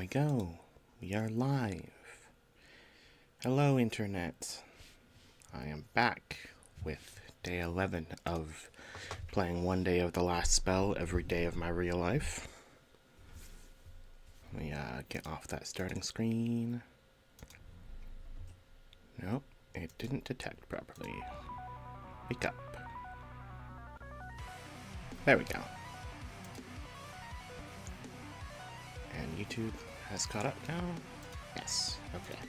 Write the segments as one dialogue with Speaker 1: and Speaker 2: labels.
Speaker 1: go. We are live. Hello, Internet. I am back with day 11 of playing one day of the last spell every day of my real life. Let me get off that starting screen. Nope, it didn't detect properly. Wake up. There we go. And YouTube has caught up now? Yes, okay.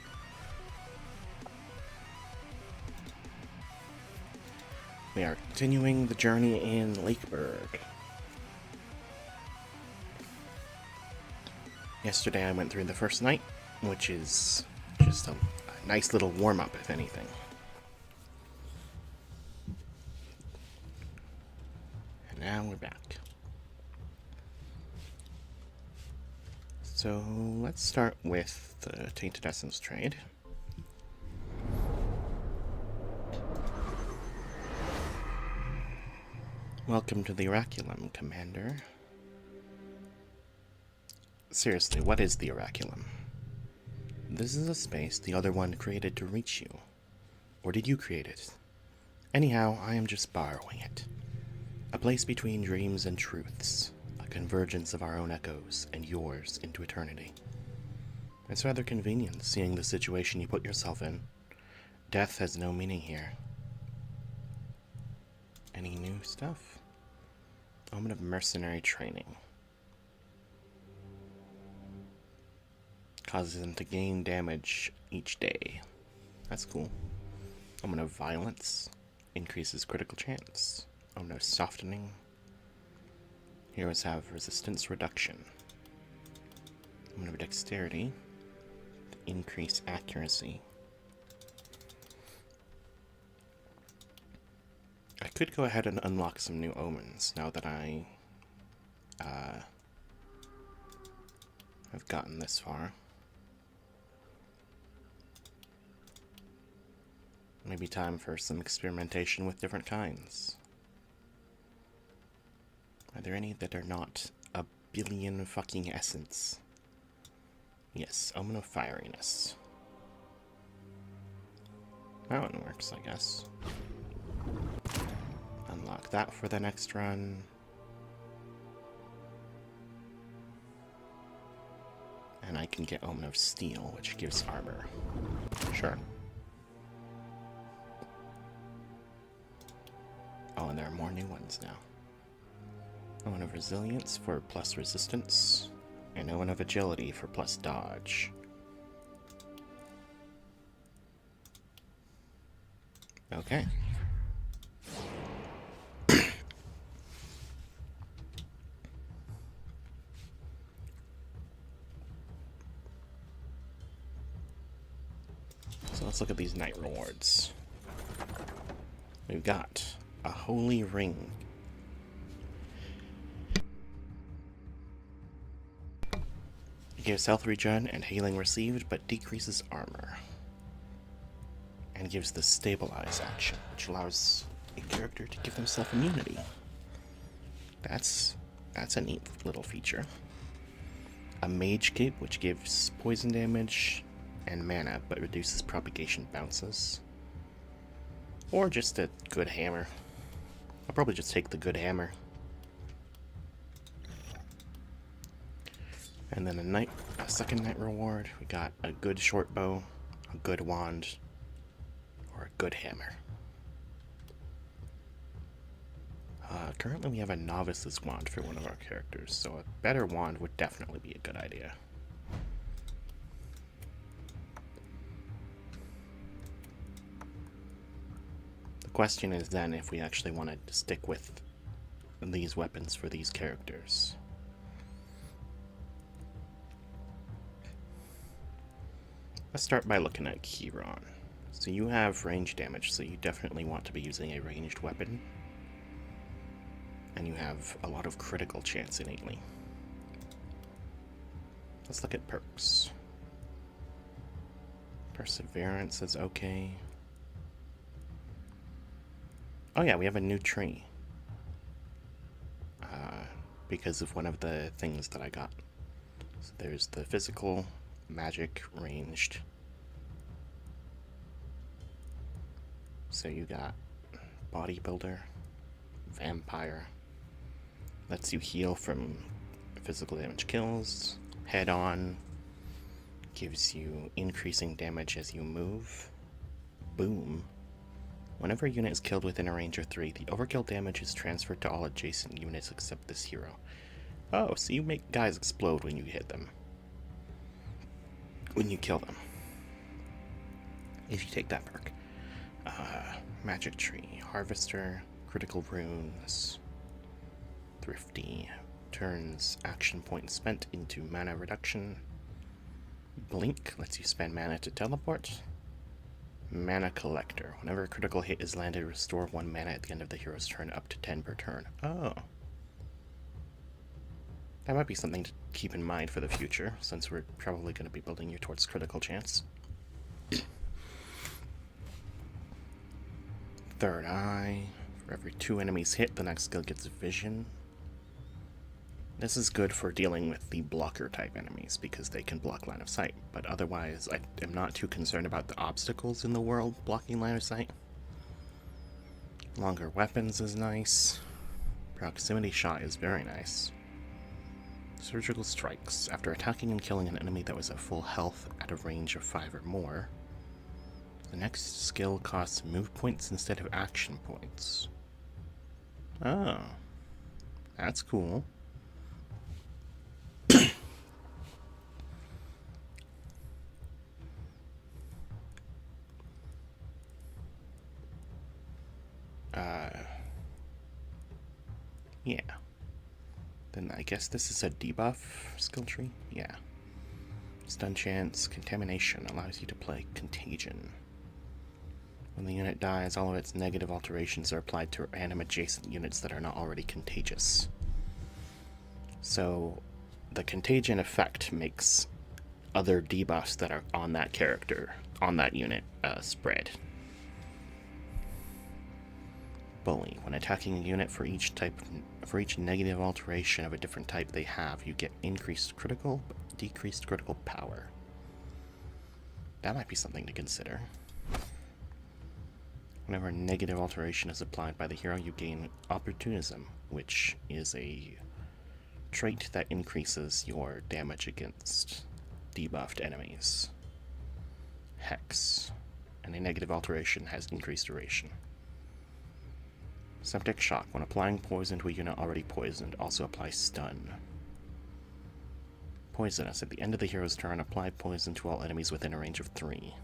Speaker 1: We are continuing the journey in Lakeburg. Yesterday I went through the first night, which is just a nice little warm-up, if anything. And now we're back. So let's start with the Tainted Essence trade. Welcome to the Oraculum, Commander. Seriously, what is the Oraculum? This is a space the other one created to reach you. Or did you create it? Anyhow, I am just borrowing it. A place between dreams and truths. A convergence of our own echoes and yours into eternity. It's rather convenient, seeing the situation you put yourself in. Death has no meaning here. Any new stuff? Omen of Mercenary Training. Causes them to gain damage each day. That's cool. Omen of Violence. Increases critical chance. Omen of Softening. Heroes have resistance reduction. Omen of Dexterity. Increase accuracy. I could go ahead and unlock some new omens now that I have gotten this far. Maybe time for some experimentation with different kinds. Are there any that are not a billion fucking essence? Yes, Omen of Fieriness. That one works, I guess. Unlock that for the next run. And I can get Omen of Steel, which gives armor. Sure. Oh, and there are more new ones now. Omen of Resilience for plus resistance, and Omen of Agility for plus dodge. Okay. So let's look at these night rewards. We've got a Holy Ring. It gives health regen and healing received, but decreases armor. And gives the Stabilize action, which allows a character to give themselves immunity. That's a neat little feature. A Mage Cape, which gives poison damage and mana, but reduces propagation bounces. Or just a good hammer. I'll probably just take the good hammer. And then a second night reward. We got a good short bow, a good wand, or a good hammer. Currently we have a novice's wand for one of our characters, so a better wand would definitely be a good idea. The question is then if we actually want to stick with these weapons for these characters. Let's start by looking at Chiron. So you have range damage, so you definitely want to be using a ranged weapon. And you have a lot of critical chance innately. Let's look at perks. Perseverance is okay. Oh yeah, we have a new tree. Because of one of the things that I got. So there's the physical, magic, ranged. So you got bodybuilder, vampire, lets you heal from physical damage kills, head on, gives you increasing damage as you move. Boom. Whenever a unit is killed within a range of 3, the overkill damage is transferred to all adjacent units except this hero. Oh, so you make guys explode when you hit them. When you kill them. If you take that perk. Magic Tree, Harvester, Critical Runes, Thrifty, turns action points spent into mana reduction. Blink lets you spend mana to teleport. Mana Collector, whenever a critical hit is landed, restore 1 mana at the end of the hero's turn, up to 10 per turn. Oh. That might be something to keep in mind for the future, since we're probably going to be building you towards critical chance. Third Eye. For every 2 enemies hit, the next skill gets Vision. This is good for dealing with the blocker type enemies, because they can block line of sight, but otherwise I am not too concerned about the obstacles in the world blocking line of sight. Longer weapons is nice. Proximity shot is very nice. Surgical strikes. After attacking and killing an enemy that was at full health at a range of 5 or more, the next skill costs move points instead of action points. Oh. That's cool. Yeah. Then I guess this is a debuff skill tree? Yeah. Stun chance, contamination allows you to play Contagion. When the unit dies, all of its negative alterations are applied to random adjacent units that are not already contagious. So the Contagion effect makes other debuffs that are on that character, on that unit, spread. Bully. When attacking a unit for each negative alteration of a different type they have, you get increased critical, but decreased critical power. That might be something to consider. Whenever a negative alteration is applied by the hero, you gain Opportunism, which is a trait that increases your damage against debuffed enemies. Hex. And a negative alteration has increased duration. Septic Shock. When applying poison to a unit already poisoned, also apply stun. Poisonous. At the end of the hero's turn, apply poison to all enemies within a range of 3.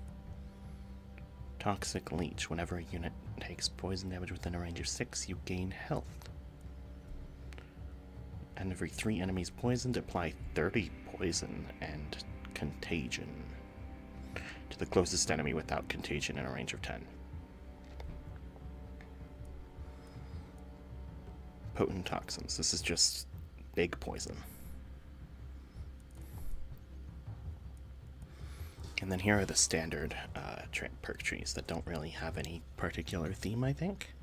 Speaker 1: Toxic Leech. Whenever a unit takes poison damage within a range of 6, you gain health. And every 3 enemies poisoned, apply 30 poison and contagion to the closest enemy without contagion in a range of 10. Potent Toxins. This is just big poison. And then here are the standard perk trees that don't really have any particular theme, I think.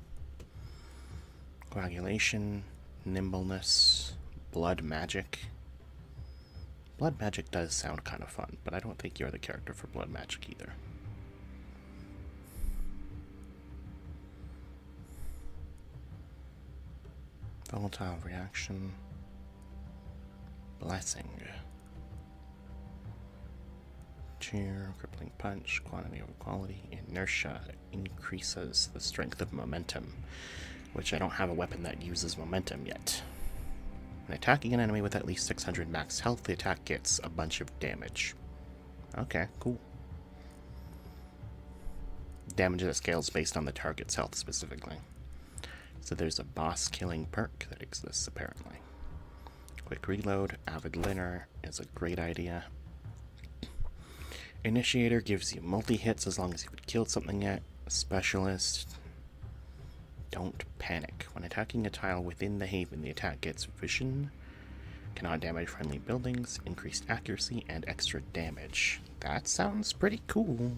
Speaker 1: Coagulation, Nimbleness, Blood Magic. Blood Magic does sound kind of fun, but I don't think you're the character for Blood Magic either. Volatile Reaction, Blessing, Cheer, Crippling Punch, Quantity over Quality, Inertia increases the strength of momentum, which I don't have a weapon that uses momentum yet. When attacking an enemy with at least 600 max health, the attack gets a bunch of damage. Okay, cool. Damage that scales based on the target's health specifically. So there's a boss killing perk that exists apparently. Quick Reload, Avid Linner is a great idea. Initiator gives you multi-hits as long as you've killed something yet. Specialist, Don't Panic. When attacking a tile within the haven, the attack gets Vision, cannot damage friendly buildings, increased accuracy, and extra damage. That sounds pretty cool.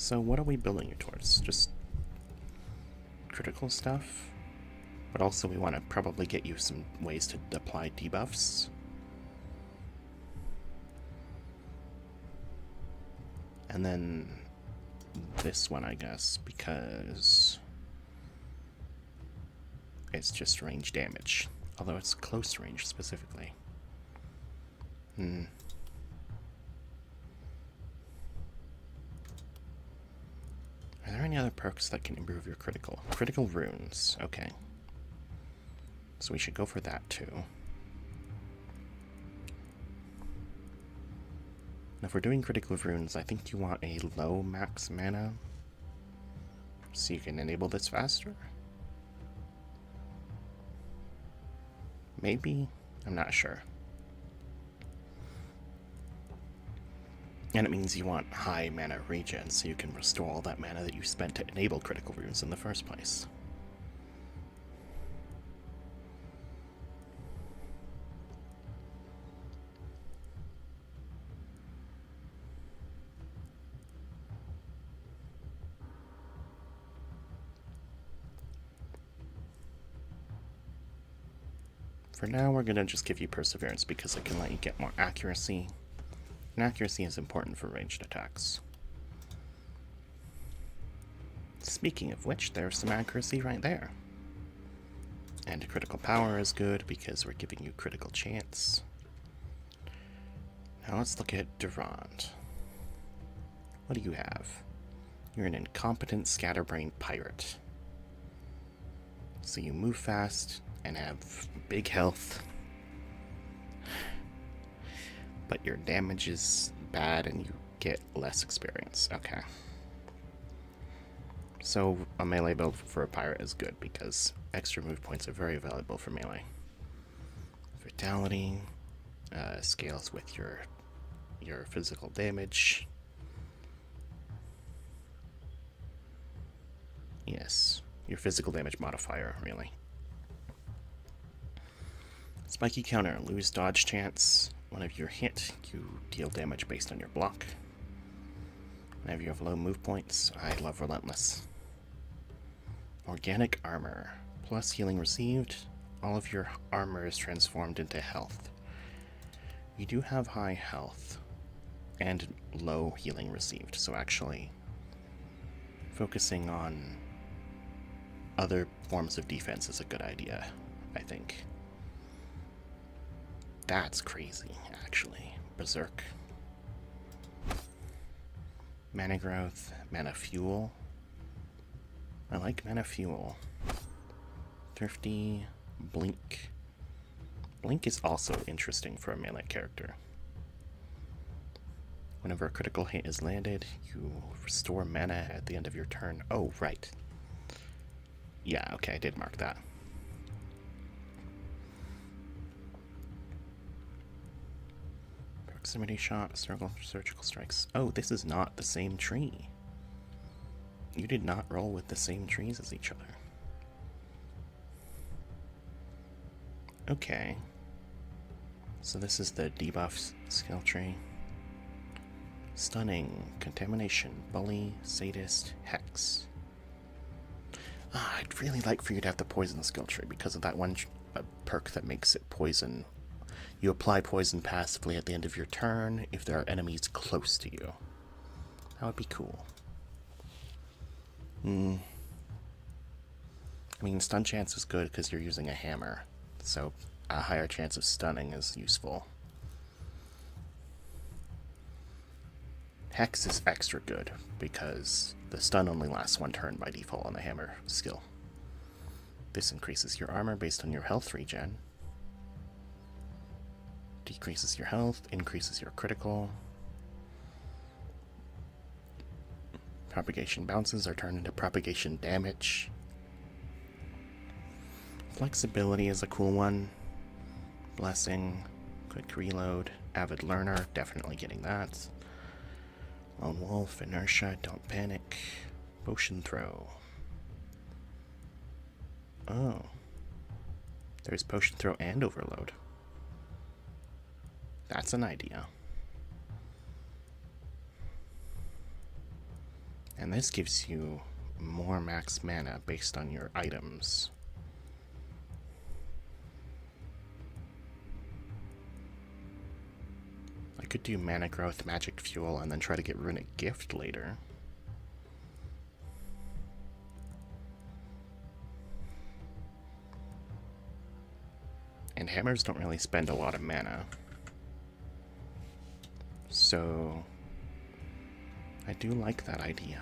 Speaker 1: So what are we building you towards? Just critical stuff? But also we want to probably get you some ways to apply debuffs. And then this one, I guess, because it's just range damage. Although it's close range specifically. Are there any other perks that can improve your critical? Critical runes, okay. So we should go for that too. Now if we're doing critical runes, I think you want a low max mana, so you can enable this faster? Maybe? I'm not sure. And it means you want high mana regen, so you can restore all that mana that you spent to enable critical runes in the first place. For now, we're gonna just give you Perseverance because it can let you get more accuracy. And accuracy is important for ranged attacks. Speaking of which, there's some accuracy right there. And critical power is good because we're giving you critical chance. Now let's look at Durand. What do you have? You're an incompetent scatterbrained pirate. So you move fast and have big health. But your damage is bad and you get less experience. Okay. So a melee build for a pirate is good because extra move points are very valuable for melee. Vitality scales with your physical damage. Yes, your physical damage modifier, really. Spiky counter, lose dodge chance. Whenever you're hit, you deal damage based on your block. Whenever you have low move points, I love Relentless. Organic armor, plus healing received. All of your armor is transformed into health. You do have high health and low healing received, so actually focusing on other forms of defense is a good idea, I think. That's crazy, actually. Berserk. Mana growth, mana fuel. I like mana fuel. Thrifty, blink. Blink is also interesting for a melee character. Whenever a critical hit is landed, you restore mana at the end of your turn. Oh, right. Yeah, okay, I did mark that. Proximity shot, surgical strikes. Oh, this is not the same tree. You did not roll with the same trees as each other. Okay. So this is the debuff skill tree. Stunning, contamination, bully, sadist, hex. I'd really like for you to have the poison skill tree because of that one perk that makes it poison. You apply poison passively at the end of your turn if there are enemies close to you. That would be cool. I mean, stun chance is good because you're using a hammer, so a higher chance of stunning is useful. Hex is extra good because the stun only lasts one turn by default on the hammer skill. This increases your armor based on your health regen. Decreases your health, increases your critical. Propagation bounces are turned into propagation damage. Flexibility is a cool one. Blessing, quick reload, avid learner, definitely getting that. Lone wolf, inertia, don't panic, potion throw. Oh, there's potion throw and overload. That's an idea. And this gives you more max mana based on your items. I could do mana growth, magic fuel, and then try to get runic gift later. And hammers don't really spend a lot of mana. So I do like that idea.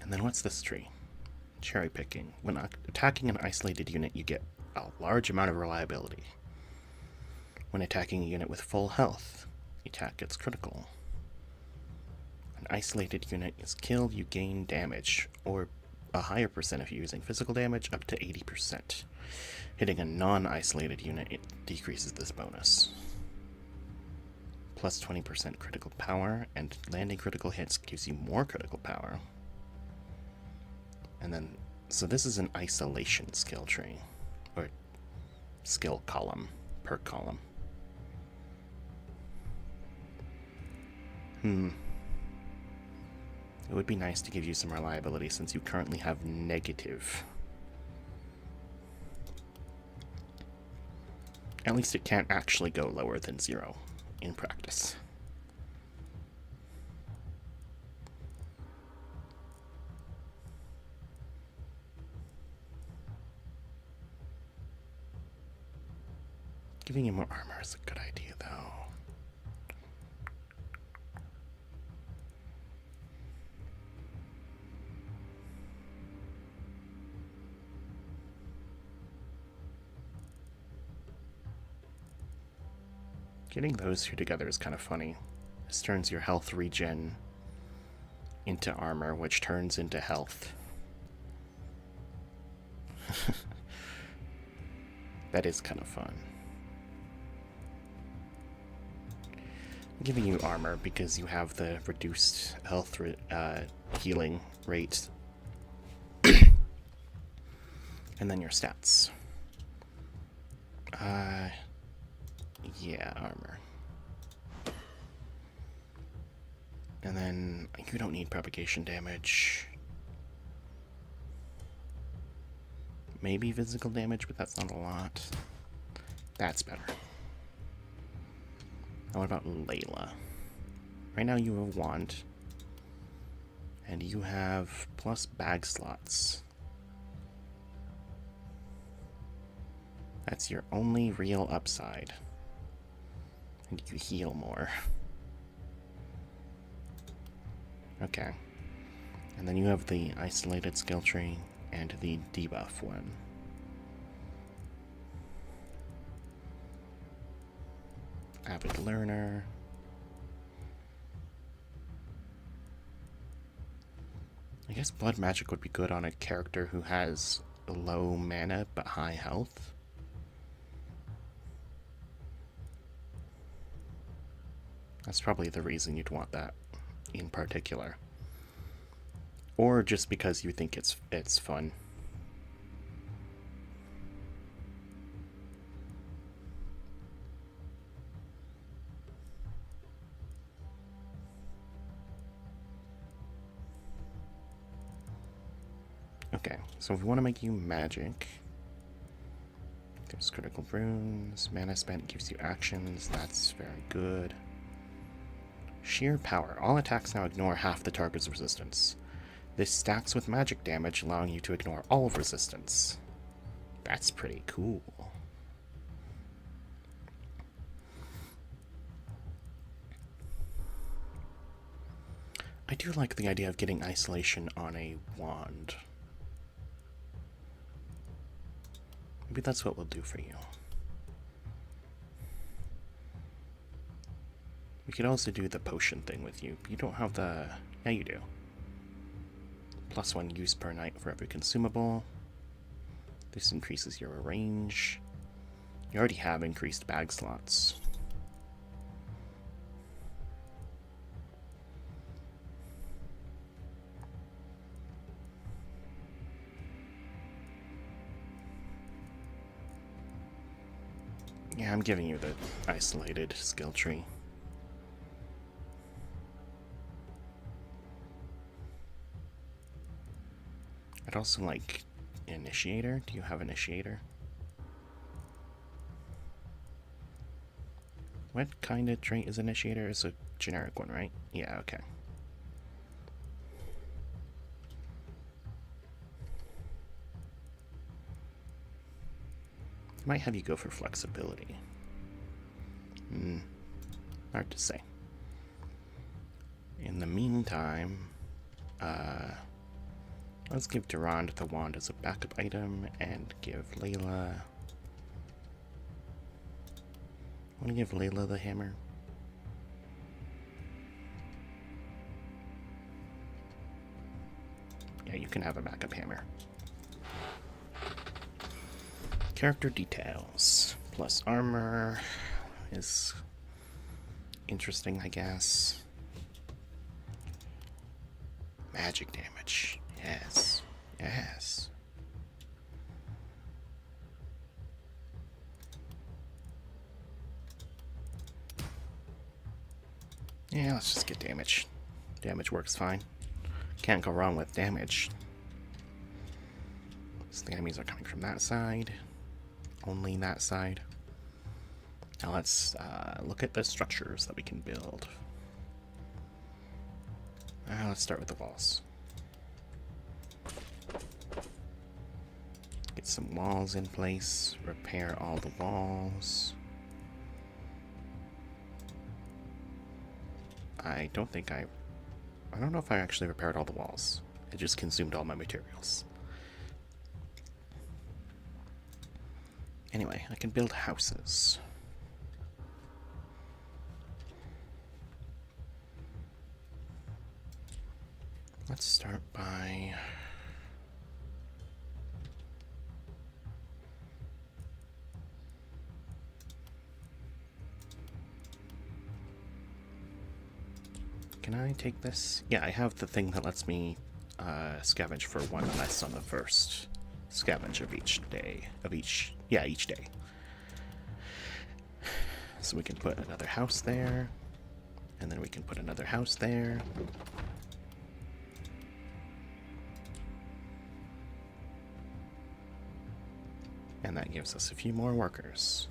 Speaker 1: And then what's this tree? Cherry picking. When attacking an isolated unit, you get a large amount of reliability. When attacking a unit with full health, the attack gets critical. An isolated unit is killed, you gain damage, or a higher percent if you're using physical damage, up to 80%. Hitting a non-isolated unit, it decreases this bonus. Plus 20% critical power, and landing critical hits gives you more critical power. And then, so this is an isolation skill tree, or skill column, per column. It would be nice to give you some reliability since you currently have negative. At least it can't actually go lower than 0 in practice. Giving you more armor is a good idea, though. Getting those two together is kind of funny. This turns your health regen into armor, which turns into health. That is kind of fun. I'm giving you armor because you have the reduced health healing rate. And then your stats. Yeah, armor. And then you don't need propagation damage. Maybe physical damage, but that's not a lot. That's better. Now what about Layla? Right now you have wand. And you have plus bag slots. That's your only real upside. And you heal more. Okay. And then you have the isolated skill tree and the debuff one. Avid learner. I guess blood magic would be good on a character who has low mana but high health. That's probably the reason you'd want that in particular. Or just because you think it's fun. Okay, so if we want to make you magic, there's critical runes, mana spent gives you actions, that's very good. Sheer power. All attacks now ignore half the target's resistance. This stacks with magic damage, allowing you to ignore all resistance. That's pretty cool. I do like the idea of getting isolation on a wand. Maybe that's what we'll do for you. We could also do the potion thing with you. You don't have the... Yeah, you do. +1 use per night for every consumable. This increases your range. You already have increased bag slots. Yeah, I'm giving you the isolated skill tree. I'd also like initiator. Do you have initiator? What kind of trait is initiator? It's a generic one, right? Yeah, okay. Might have you go for flexibility. Hard to say. In the meantime, let's give Durand the wand as a backup item and give Layla... Want to give Layla the hammer? Yeah, you can have a backup hammer. Character details. Plus armor is interesting, I guess. Magic damage. Yes. Yes. Yeah, let's just get damage. Damage works fine. Can't go wrong with damage. So the enemies are coming from that side. Only that side. Now let's look at the structures that we can build. Let's start with the walls. Get some walls in place. Repair all the walls. I don't know if I actually repaired all the walls. It just consumed all my materials. Anyway, I can build houses. Let's start by... Can I take this? Yeah, I have the thing that lets me scavenge for one less on the first scavenge of each day. Each day. So we can put another house there, and then we can put another house there. And that gives us a few more workers.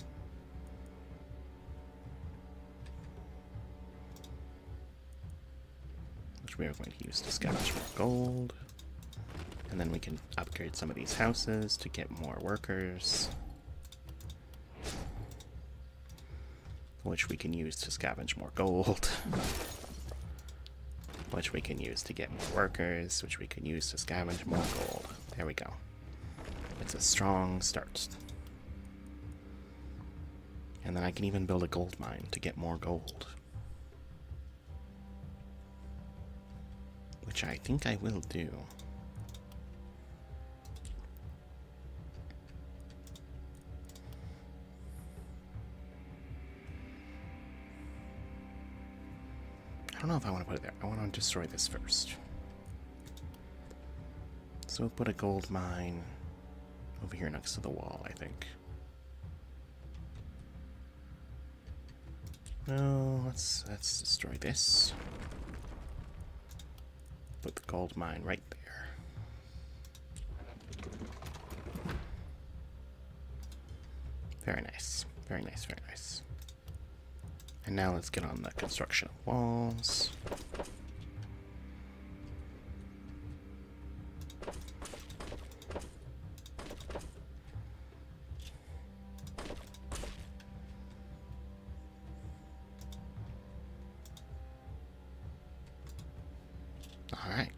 Speaker 1: Which we are going to use to scavenge more gold. And then we can upgrade some of these houses to get more workers. Which we can use to scavenge more gold. Which we can use to get more workers. Which we can use to scavenge more gold. There we go. It's a strong start. And then I can even build a gold mine to get more gold. Which I think I will do. I don't know if I want to put it there. I want to destroy this first. So we'll put a gold mine over here next to the wall, I think. No, let's destroy this. Put the gold mine right there. Very nice. Very nice, very nice. And now let's get on the construction of walls. Alright.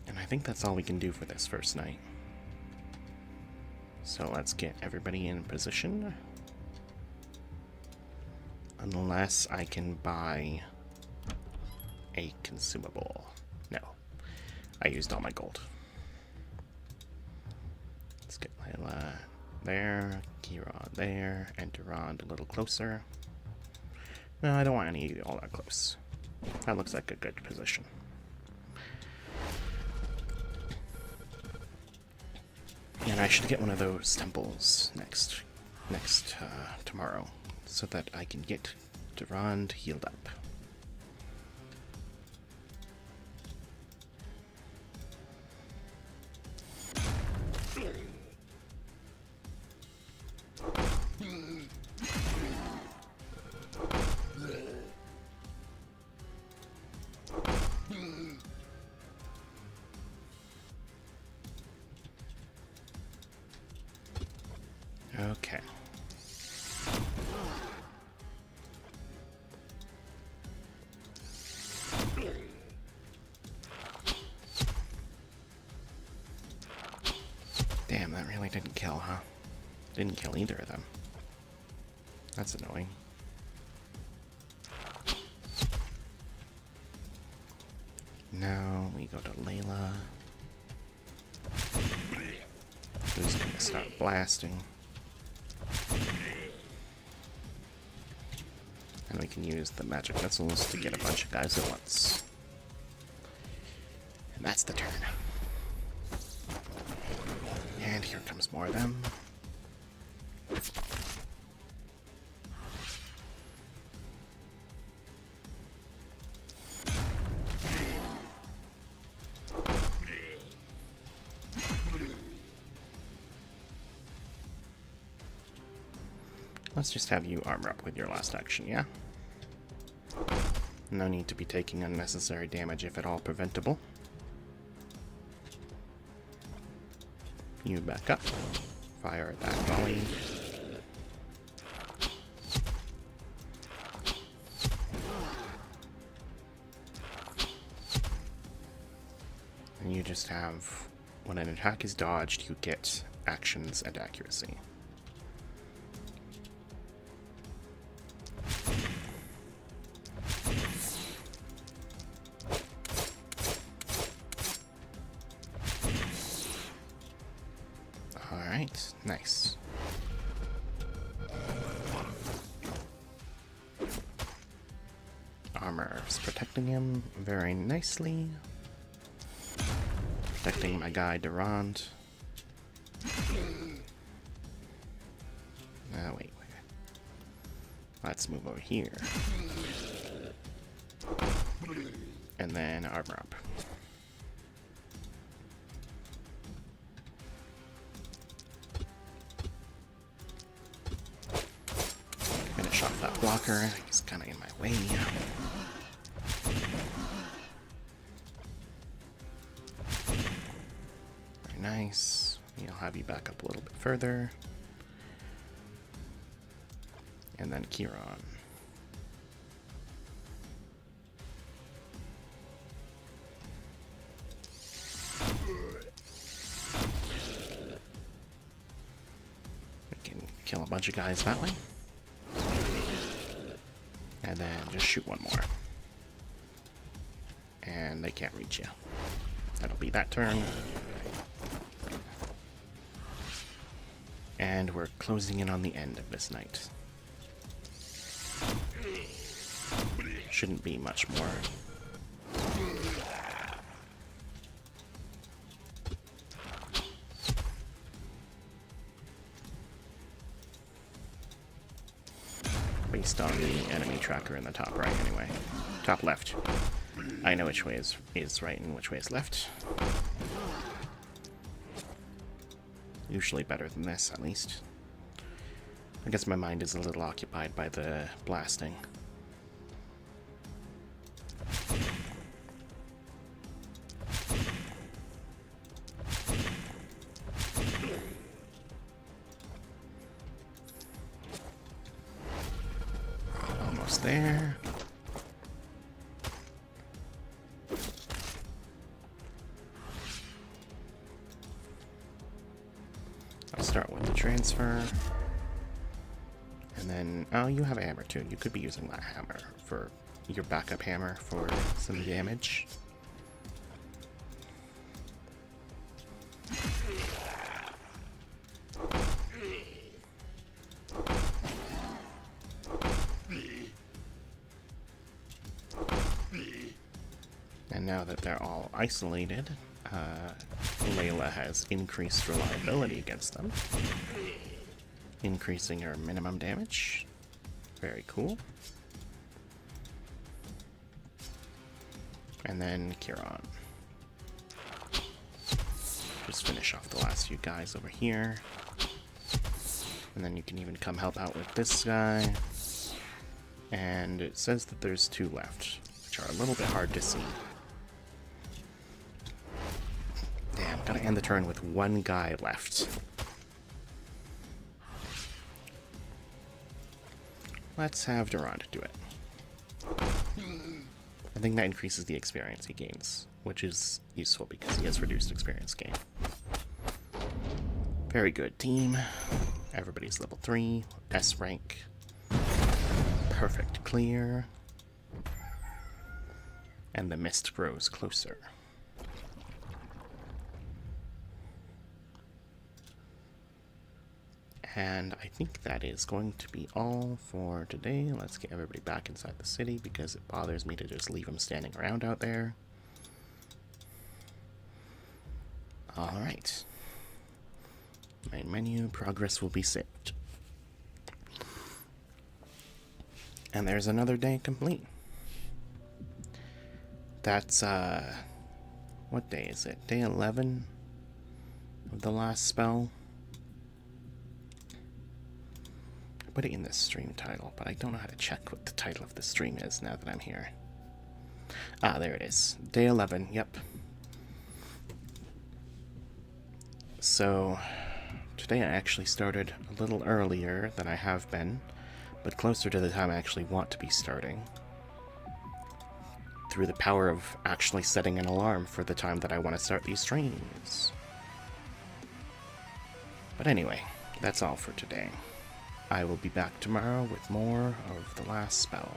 Speaker 1: And I think that's all we can do for this first night. So let's get everybody in position. Unless I can buy a consumable. No. I used all my gold. Let's get Layla there, Kira there, and Durand a little closer. No, I don't want any all that close. That looks like a good position. And I should get one of those temples next. so that I can get Durand healed up. Okay. Damn, that really didn't kill, huh? Didn't kill either of them. That's annoying. Now we go to Layla, who's gonna start blasting. And we can use the magic missiles to get a bunch of guys at once. And that's the turn. And here comes more of them. Let's just have you armor up with your last action, yeah? No need to be taking unnecessary damage if at all preventable. You back up. Fire at that volley. And you just have, when an attack is dodged, you get actions and accuracy. Alright, nice. Armor is protecting him very nicely. Protecting my guy Durand. Wait. Let's move over here. And then armor up. Finish off that blocker. He's kind of in my way. Very nice. I'll have you back up a little bit further. And then Kieran. We can kill a bunch of guys that way. And then just shoot one more. And they can't reach you. That'll be that turn. And we're closing in on the end of this night. Shouldn't be much more. Based on the enemy tracker in the top right, anyway. Top left. I know which way is right and which way is left. Usually better than this, at least. I guess my mind is a little occupied by the blasting. Almost there. I'll start with the transfer. And then, oh, you have a hammer too. You could be using that hammer for your backup hammer for some damage. And now that they're all isolated, Layla has increased reliability against them, increasing her minimum damage. Very cool. And then Kiron. Just finish off the last few guys over here. And then you can even come help out with this guy. And it says that there's 2 left, which are a little bit hard to see. Damn, gotta end the turn with 1 guy left. Let's have Durand do it. I think that increases the experience he gains, which is useful because he has reduced experience gain. Very good team. Everybody's level 3, S rank. Perfect clear. And the mist grows closer. And I think that is going to be all for today. Let's get everybody back inside the city because it bothers me to just leave them standing around out there. Alright. Main menu, progress will be saved. And there's another day complete. That's, what day is it? Day 11 of the last spell? I put it in the stream title, but I don't know how to check what the title of the stream is now that I'm here. Ah, there it is. Day 11, yep. So, today I actually started a little earlier than I have been, but closer to the time I actually want to be starting. Through the power of actually setting an alarm for the time that I want to start these streams. But anyway, that's all for today. I will be back tomorrow with more of The Last Spell.